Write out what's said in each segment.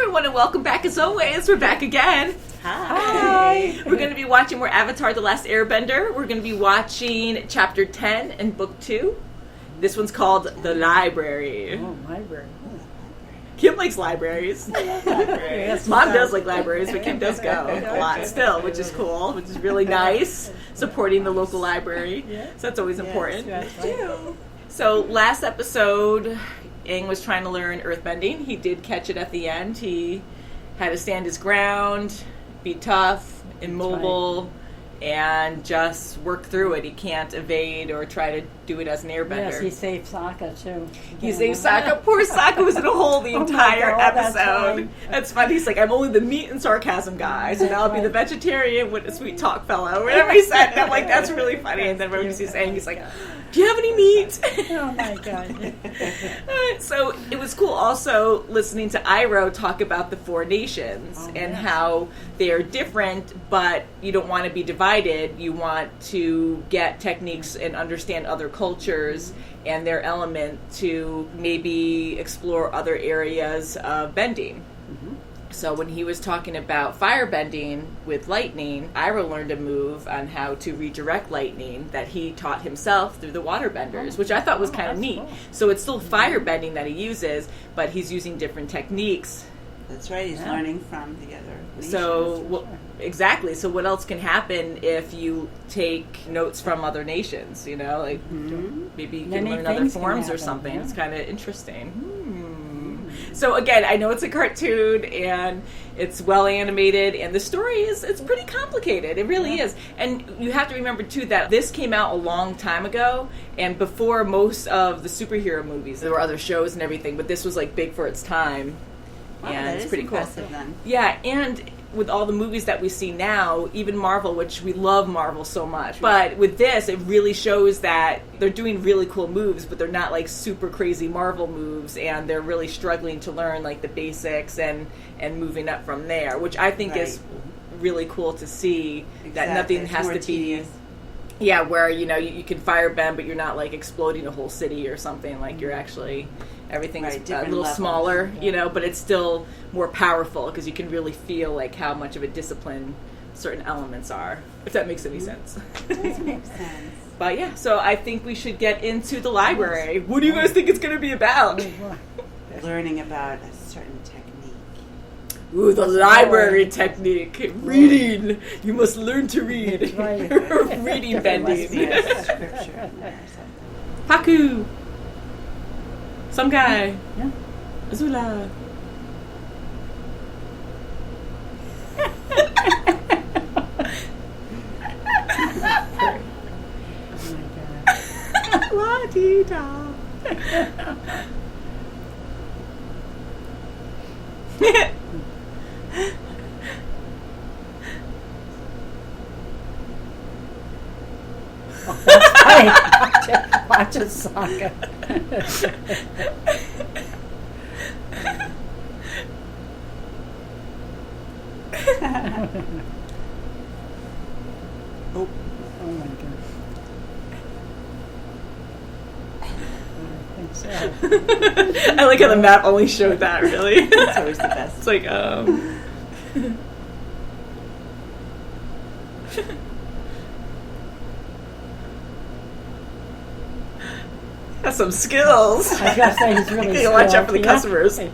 everyone, and welcome back as always. We're back again. Hi. We're going to be watching more Avatar The Last Airbender. We're going to be watching Chapter 10 and Book 2. This one's called The Library. Oh, library. Kim likes libraries. Mom does like libraries, but Kim does go a lot still, which is cool, which is really nice, supporting the local library. So that's always important. So last episode, Aang was trying to learn earthbending. He did catch it at the end. He had to stand his ground, be tough, immobile, and just work through it. He can't evade or try to do it as an airbender. Yes, he saved Sokka, too. He saved Sokka. Poor Sokka was in a hole the entire episode. That's funny. He's like, I'm only the meat and sarcasm guy, so now I'll be the vegetarian with a sweet talk fellow. Whatever he said. And I'm like, that's really funny. And then when he's saying, he's like, do you have any meat? Oh, my God. So it was cool also listening to Iroh talk about the four nations and how they're different, but you don't want to be divided. You want to get techniques and understand other cultures and their element to maybe explore other areas of bending. So when he was talking about firebending with lightning, Iroh learned a move on how to redirect lightning that he taught himself through the waterbenders, which I thought was kind of neat. Cool. So it's still firebending that he uses, but he's using different techniques. That's right, he's learning from the other nations. So, exactly. So what else can happen if you take notes from other nations, you know? Like, maybe you can Many learn other things can forms or happen, something. yeah. It's kind of interesting. So again, I know it's a cartoon and it's well animated and the story it's pretty complicated. It really is. And you have to remember too that this came out a long time ago and before most of the superhero movies. There were other shows and everything, but this was like big for its time. Wow, And that it's is pretty cool. impressive then. Yeah, and with all the movies that we see now, even Marvel, which we love Marvel so much, but with this, it really shows that they're doing really cool moves, but they're not like super crazy Marvel moves, and they're really struggling to learn like the basics and moving up from there, which I think is really cool to see. That nothing It's has more to be... tedious. Yeah, where, you know, you can firebend, but you're not, like, exploding a whole city or something. Like, you're actually, everything's a different little levels. smaller, you know, but it's still more powerful because you can really feel, like, how much of a discipline certain elements are, if that makes any sense. Does make sense. But, yeah, so I think we should get into the library. What do you guys think it's going to be about? Learning about a certain technique. Ooh, the library technique. Reading. You must learn to read. Right. Reading bending. Scripture in there or something. Haku. Some guy. Yeah. Azula. La-dee-da. That's funny. Watch it, Sokka. Oh, Oh, my God. I think so. I like how the map only showed that, really. it's always the best. It's like, has some skills. I gotta say, he's really You gotta watch out for the skilled, customers. yeah.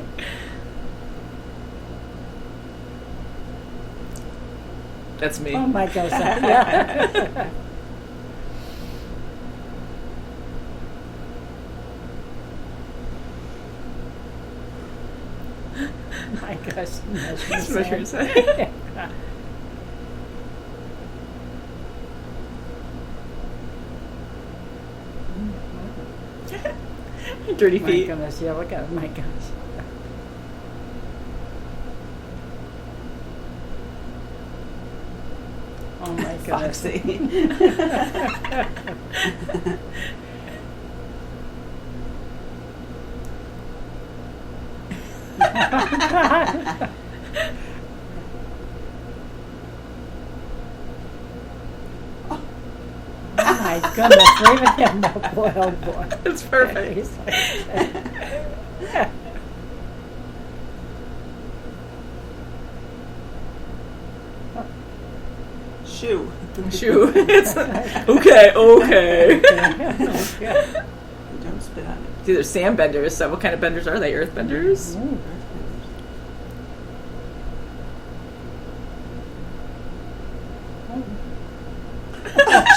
That's me. Oh, my God. Yeah. My gosh. Measures. Dirty My feet. goodness, yeah, look at it. My gosh. Oh, my goodness. Foxy. Oh my goodness, leave him, oh boy, oh boy. It's perfect. He's like- Shoe. Shoe. It's okay. Don't spit on it. It's either sand benders. So what kind of benders are they? Earth benders? Ooh.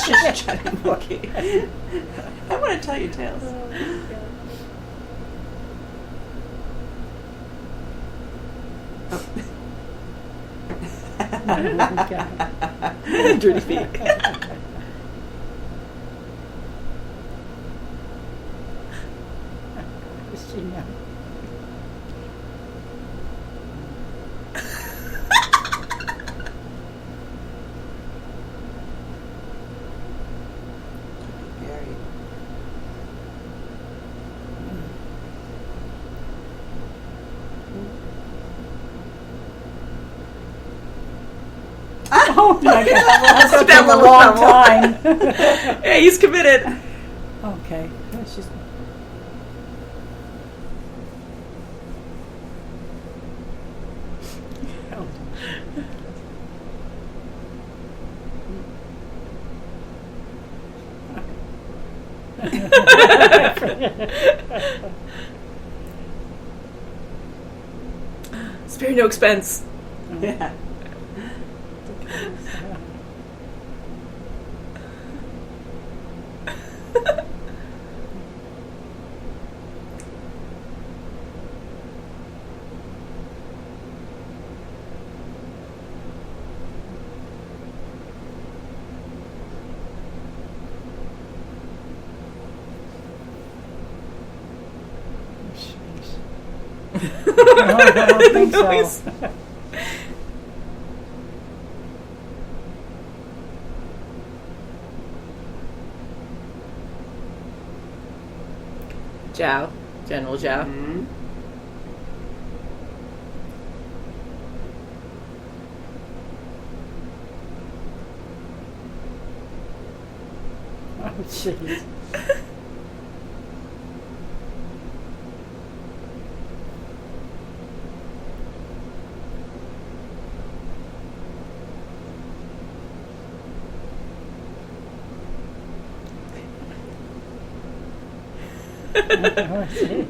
She's trying to monkey. I want to tell you tales. Dirty feet. She know. Buried. Oh my God! Well, That that's been a little long trouble. time. Yeah, he's committed. Okay. She's. Spare no expense. Yeah. No, I don't think No, so. he's- Zhao. General Zhao. Mm-hmm. Oh, jeez. Oh, gee.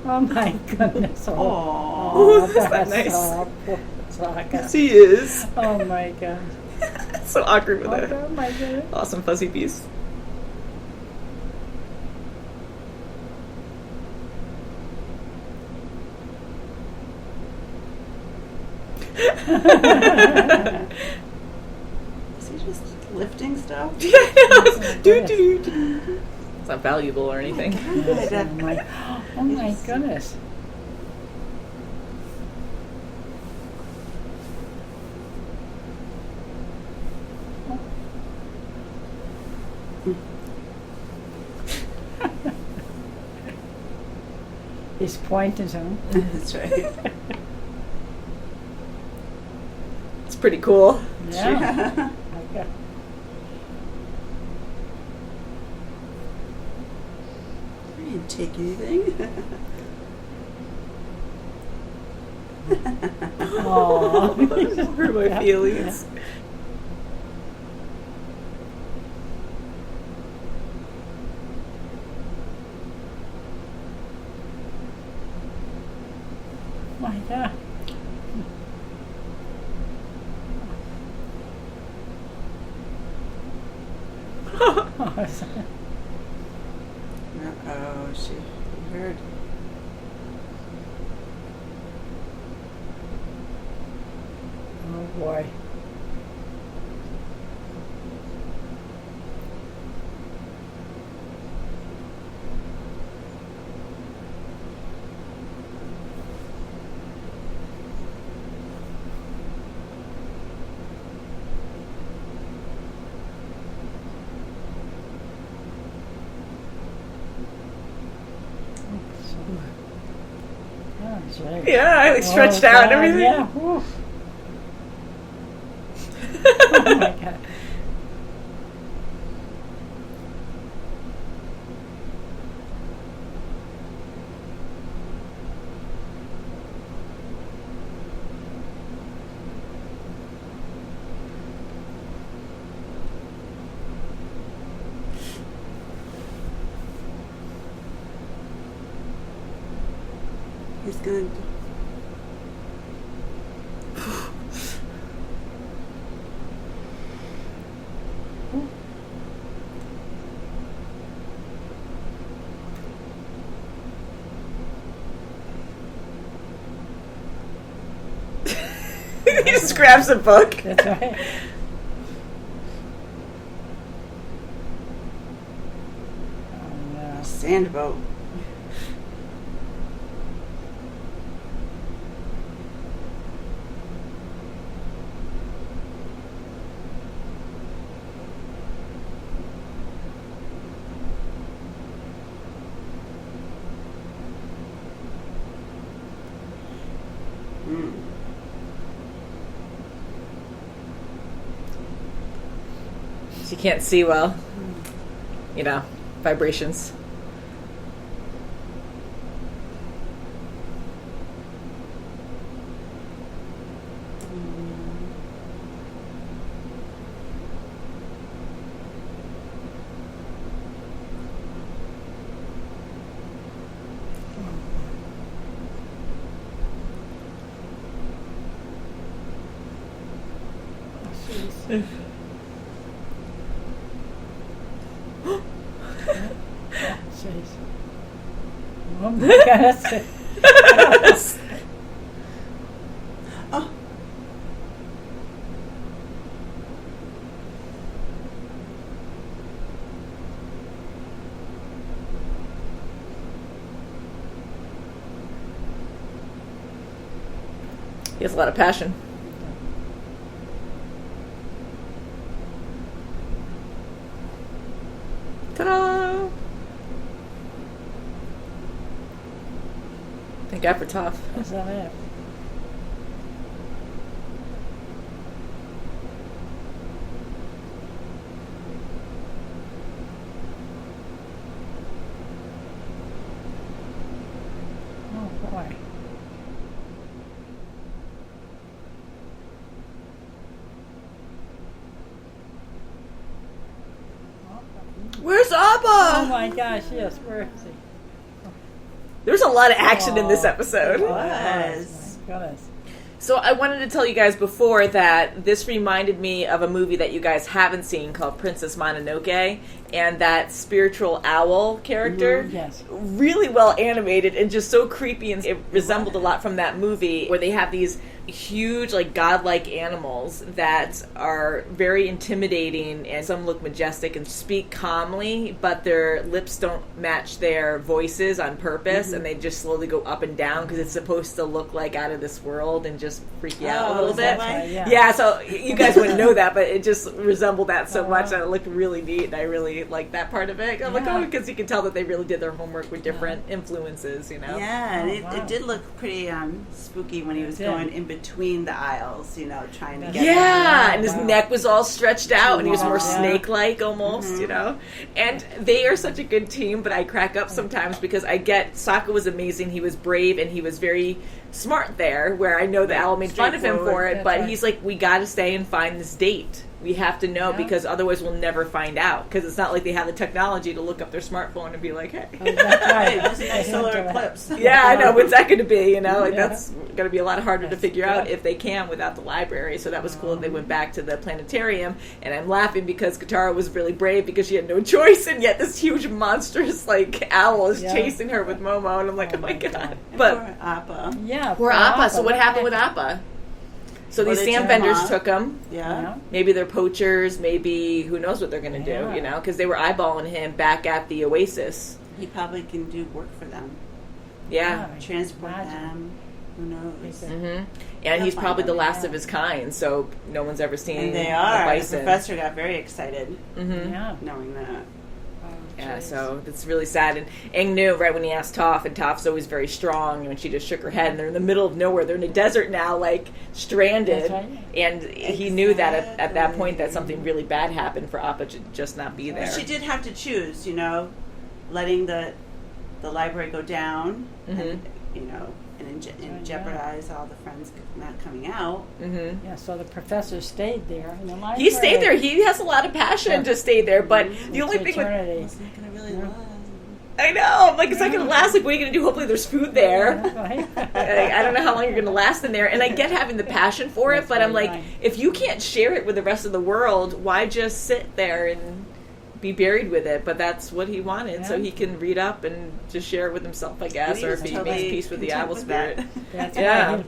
Oh my goodness. Aw. Isn't that that's nice? poor Sokka. Yes, he is. Oh my God. So awkward with it. Oh my goodness. Awesome fuzzy piece. Is he just lifting stuff? It's not valuable or anything. Yes, oh my goodness. He's pointing to him. That's right. It's pretty cool. Yeah. Okay. I didn't take anything. Aww. Hurt my feelings. My God. Uh-oh, she heard. Oh boy. Oh, gee. Yeah, I like stretched Oh, out and God, everything. Yeah. Whew. Oh my God. He's going He just grabs a book. That's right. Oh, no. sand boat. She can't see well. You know, vibrations. Jeez. Jeez. Oh my God, that's it. Oh. He has a lot of passion. Ta-da! Thank God for Toph. Is that it? Oh boy. Where's Appa? Oh my gosh, yes, where is he? There's a lot of action in this Oh, episode. there was. was. My goodness. So I wanted to tell you guys before that this reminded me of a movie that you guys haven't seen called Princess Mononoke, and that spiritual owl character. Yes. Really well animated and just so creepy, and it resembled a lot from that movie where they have these huge, like, godlike animals that are very intimidating, and some look majestic and speak calmly, but their lips don't match their voices on purpose, and they just slowly go up and down because it's supposed to look like out of this world and just freak you out a little is bit. that why? Yeah, so you guys wouldn't know that, but it just resembled that so Oh, much wow. that it looked really neat, and I really liked that part of it. I'm like, Yeah. oh, because you can tell that they really did their homework with different influences, you know? Yeah, and Oh, it wow. did look pretty spooky when he was It did. going in between the aisles, trying to get Yeah, in. and his Wow. neck was all stretched out, and he was more Yeah. snake-like almost, you know? And they are such a good team, but I crack up sometimes because I get Sokka was amazing, he was brave, and he was very smart there, where I know the owl made fun of him for it, That's but right. he's like, we gotta stay and find this date. We have to know Yeah. because otherwise we'll never find out. Because it's not like they have the technology to look up their smartphone and be like, hey. Oh, that's right. Hey, there's a nice solar Into that. eclipse. Yeah, I know. What's that going to be? You know, like Yeah. that's going to be a lot harder to That's figure good. out if they can without the library. So that was cool. They went back to the planetarium, and I'm laughing because Katara was really brave because she had no choice, and yet this huge monstrous like owl is Yeah. chasing her with Momo, and I'm like, Oh oh my my god. God. But Poor Appa. Yeah. poor Appa. So what happened with Appa? So Well, these they sand took him vendors off. took him. Yeah. Maybe they're poachers. Maybe who knows what they're going to do? Yeah. You know, because they were eyeballing him back at the Oasis. He probably can do work for them. Yeah. Transport Imagine. them. Who knows? They hmm And They'll he's find probably the them, last yeah. of his kind, so no one's ever seen And they a are. The bison. professor got very excited hmm Yeah. knowing that. Oh, Yeah, jeez. so it's really sad. And Aang knew right when he asked Toph, and Toph's always very strong, and she just shook her head, and they're in the middle of nowhere. They're in a desert now, like, stranded. That's right. And he knew that at that point that Exactly. something really bad happened for Appa to just not be there. She did have to choose, letting the library go down, and Right, jeopardize all the friends not coming out. hmm Yeah, so the professor stayed there in the library. He stayed there. He has a lot of passion Yeah. to stay there, but the only It's thing with eternity. Wasn't gonna really Yeah. last. I know. I'm like, it's not going to last. Like, what are you going to do? Hopefully there's food there. Right. I don't know how long you're going to last in there. And I get having the passion for it, That's but I'm right, like, right. if you can't share it with the rest of the world, why just sit there and be buried with it? But that's what he wanted, so Yeah. he can read up and just share it with himself, I guess, or if he makes peace with the content owl with spirit. that. That's Yeah. right.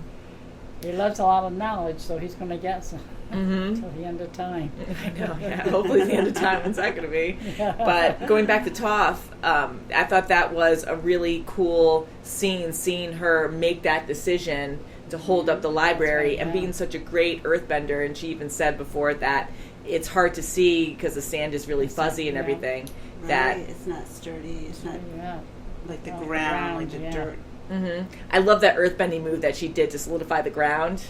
He loves a lot of knowledge, so he's going to get some Mm-hmm. until the end of time. I know, yeah. Hopefully the end of time, when's that going to be? Yeah. But going back to Toph, I thought that was a really cool scene, seeing her make that decision to hold up the library right, and yeah. being such a great earthbender. And she even said before that it's hard to see because the sand is really fuzzy and yeah. everything. Right, That it's not sturdy. It's not Yeah. like the Oh, the ground, like ground, the yeah. dirt. I love that earthbending move that she did to solidify the ground.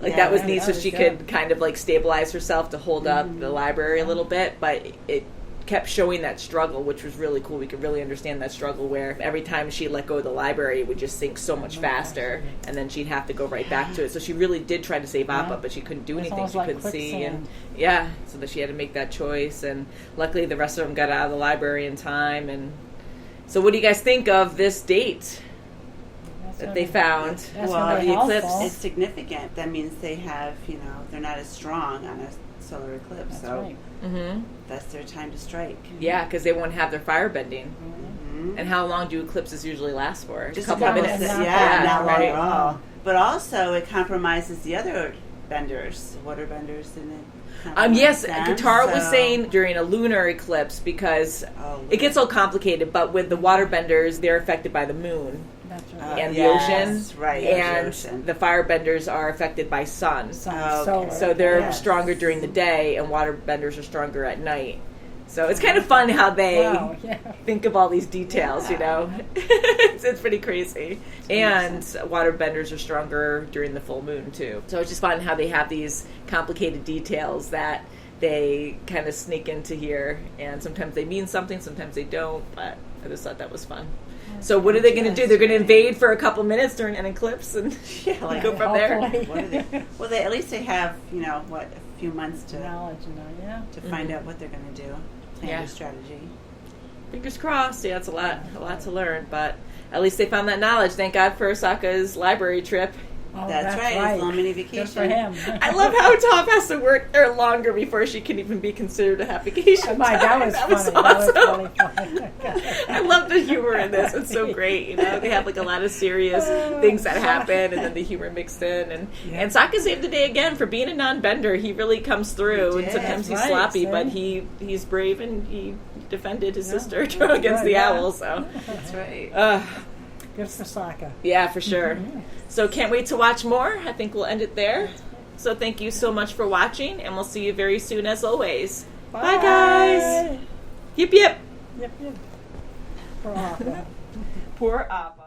Like Yeah, that was that neat, so was she good. could kind of like stabilize herself to hold up the library a little bit, but it kept showing that struggle, which was really cool. We could really understand that struggle where every time she let go of the library, it would just sink so much faster, and then she'd have to go right back to it. So she really did try to save Appa, Yeah. but she couldn't do It's anything. almost She like couldn't see, and quicksand. so that she had to make that choice. And luckily, the rest of them got out of the library in time. And so, what do you guys think of this date That's that what they it- found? That's Well, really the eclipse. helpful. It's significant. That means they have, they're not as strong on a solar eclipse. That's So right. Mm-hmm. that's their time to strike. Yeah, because they won't have their fire bending. Mhm. And how long do eclipses usually last for? Just a couple of couple minutes. minutes. Yeah, not long right. at all. But also, it compromises the other benders, water benders, and it. Yes, compromises them, Katara was so- saying during a lunar eclipse because Oh, it gets all complicated, but with the water benders, they're affected by the moon That's right. and yes, the ocean. right, And the ocean. the firebenders are affected by sun. Sun, Okay. solar. So they're Yes. stronger during the day, and water benders are stronger at night. So it's kind of fun how they Wow, yeah. think of all these details, Yeah. it's pretty crazy. And water benders are stronger during the full moon, too. So it's just fun how they have these complicated details that they kind of sneak into here. And sometimes they mean something, sometimes they don't, but I just thought that was fun. So what are they going to do? They're going to invade for a couple minutes during an eclipse and Yeah, like, go from there? Hopefully. What are they? Well, at least they have, a few months to Knowledge, yeah. find out what they're going to do, plan Yeah. their strategy. Fingers crossed. Yeah, it's a lot to learn, but at least they found that knowledge. Thank God for Sokka's library trip. Oh, That's right, it's a long mini Good vacation. for him. I love how Toph has to work there longer before she can even be considered a happy vacation. Oh, my, that was funny. awesome. That was really funny. I love the humor in this. It's so great. They have like a lot of serious things that happen, and then the humor mixed in. And Sokka saved the day again for being a non-bender. He really comes through, He and did. sometimes he's That's sloppy, right, but see? he's brave and he defended his sister against good, the yeah. owl. So. That's right. Good for Sokka. Yeah, for sure. So can't wait to watch more. I think we'll end it there. So thank you so much for watching, and we'll see you very soon as always. Bye guys. Yip yip. Yep, yep. For Appa. Poor Appa.